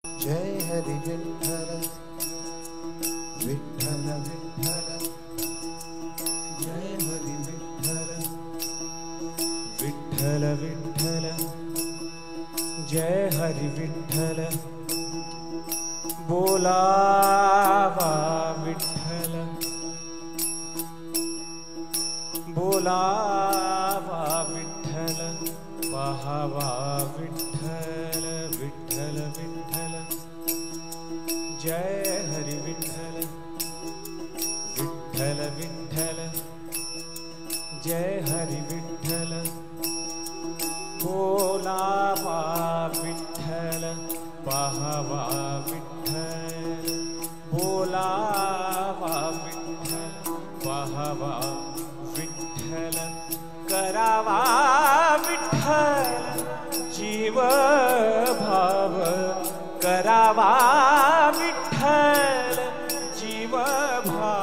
जय हरि विठ्ठल विठ्ठल विठ्ठल जय हरि विठ्ठल विठ्ठल विठ्ठल जय हरि विठ्ठल बोलावा विठ्ठल बोलावा विठ्ठल पाहावा विठ्ठल विठ्ठल विठ्ठल जय हरि विठ्ठल विठ्ठल विठ्ठल जय हरि विठ्ठल बोलावा विठ्ठल पाहावा विठ्ठल बोलावा विठ्ठल पाहावा विठ्ठल करावा विठ्ठल जीव भाव करावा विठ्ठल जीव भाव